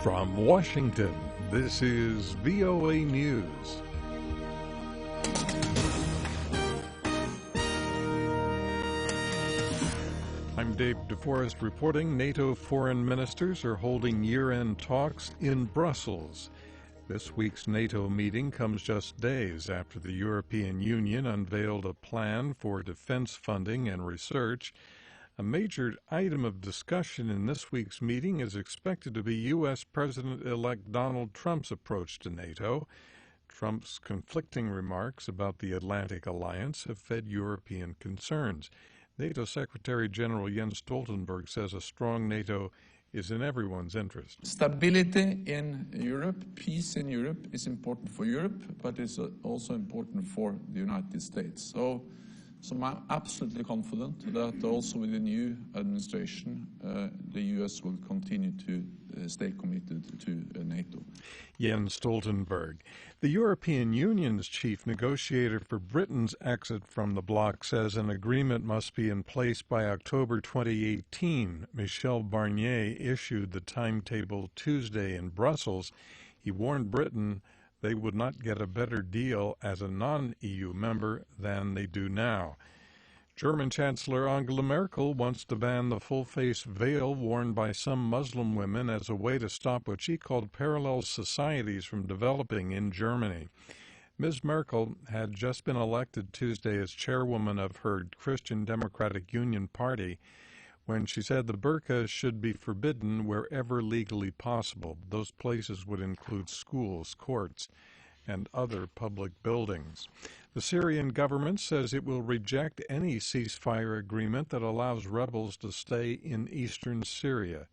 From Washington, this is VOA News. I'm David DeForest reporting NATO foreign ministers are holding year-end talks in Brussels. This week's NATO meeting comes just days after the European Union unveiled a plan for defense funding and research. A major item of discussion in this week's meeting is expected to be U.S. President-elect Donald Trump's approach to NATO. Trump's conflicting remarks about the Atlantic Alliance have fed European concerns. NATO Secretary-General Jens Stoltenberg says a strong NATO is in everyone's interest. Stability in Europe, peace in Europe is important for Europe, but it's also important for the United States. So I'm absolutely confident that also with the new administration, the U.S. will continue to stay committed to NATO. Jens Stoltenberg. The European Union's chief negotiator for Britain's exit from the bloc says an agreement must be in place by October 2018. Michel Barnier issued the timetable Tuesday in Brussels. He warned Britain they would not get a better deal as a non-EU member than they do now. German Chancellor Angela Merkel wants to ban the full-face veil worn by some Muslim women as a way to stop what she called parallel societies from developing in Germany. Ms. Merkel had just been elected Tuesday as chairwoman of her Christian Democratic Union Party when she said the burqa should be forbidden wherever legally possible. Those places would include schools, courts, and other public buildings. The Syrian government says it will reject any ceasefire agreement that allows rebels to stay in eastern Syria.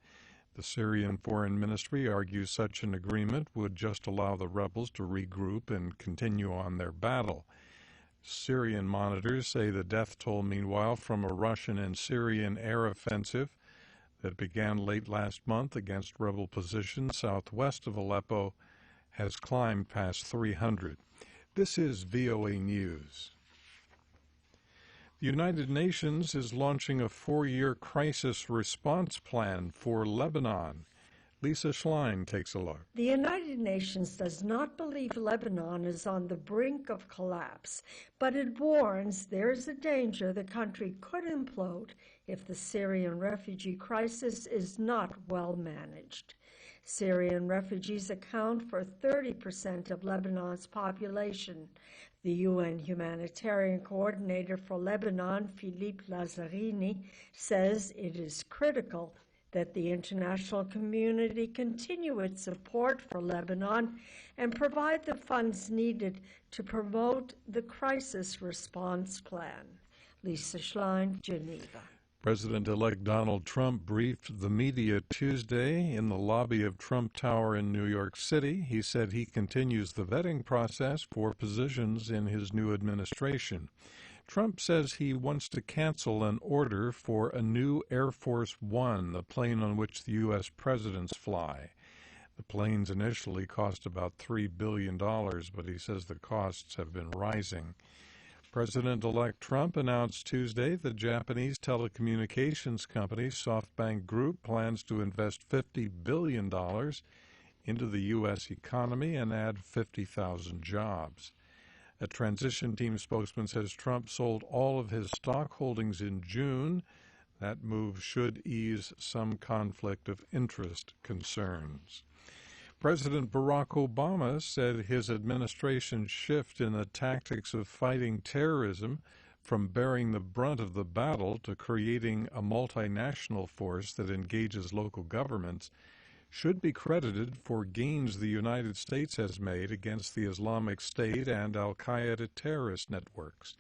The Syrian Foreign Ministry argues such an agreement would just allow the rebels to regroup and continue on their battle. Syrian monitors say the death toll, meanwhile, from a Russian and Syrian air offensive that began late last month against rebel positions southwest of Aleppo has climbed past 300. This is VOA News. The United Nations is launching a 4-year crisis response plan for Lebanon. Lisa Schlein takes a look. The United Nations does not believe Lebanon is on the brink of collapse, but it warns there is a danger the country could implode if the Syrian refugee crisis is not well managed. Syrian refugees account for 30% of Lebanon's population. The UN humanitarian coordinator for Lebanon, Philippe Lazzarini, says it is critical that the international community continue its support for Lebanon and provide the funds needed to promote the crisis response plan. Lisa Schlein, Geneva. President-elect Donald Trump briefed the media Tuesday in the lobby of Trump Tower in New York City. He said he continues the vetting process for positions in his new administration. Trump says he wants to cancel an order for a new Air Force One, the plane on which the U.S. presidents fly. The planes initially cost about $3 billion, but he says the costs have been rising. President-elect Trump announced Tuesday the Japanese telecommunications company Softbank Group plans to invest $50 billion into the U.S. economy and add 50,000 jobs. A transition team spokesman says Trump sold all of his stock holdings in June. That move should ease some conflict of interest concerns. President Barack Obama said his administration's shift in the tactics of fighting terrorism from bearing the brunt of the battle to creating a multinational force that engages local governments should be credited for gains the United States has made against the Islamic State and al-Qaeda terrorist networks.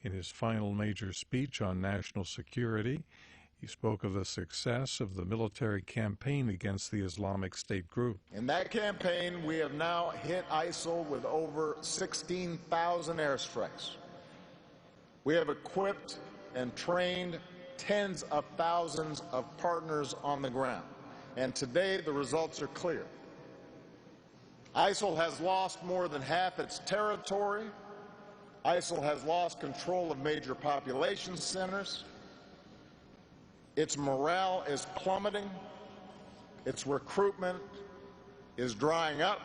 In his final major speech on national security, he spoke of the success of the military campaign against the Islamic State group. In that campaign, we have now hit ISIL with over 16,000 airstrikes. We have equipped and trained tens of thousands of partners on the ground. And today, the results are clear. ISIL has lost more than half its territory. ISIL has lost control of major population centers. Its morale is plummeting. Its recruitment is drying up.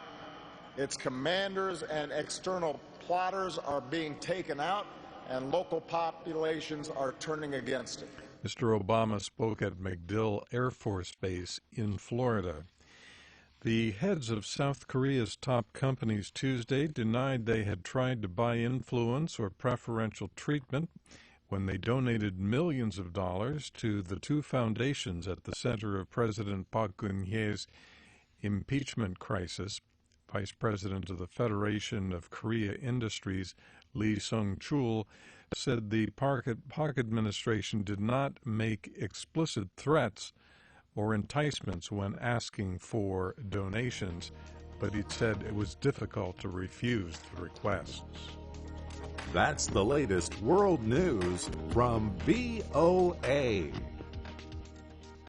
Its commanders and external plotters are being taken out, and local populations are turning against it. Mr. Obama spoke at MacDill Air Force Base in Florida. The heads of South Korea's top companies Tuesday denied they had tried to buy influence or preferential treatment when they donated millions of dollars to the two foundations at the center of President Park Geun-hye's impeachment crisis. Vice President of the Federation of Korea Industries, Lee Seung-chul, said the Park administration did not make explicit threats or enticements when asking for donations, but he said it was difficult to refuse the requests. That's the latest world news from VOA.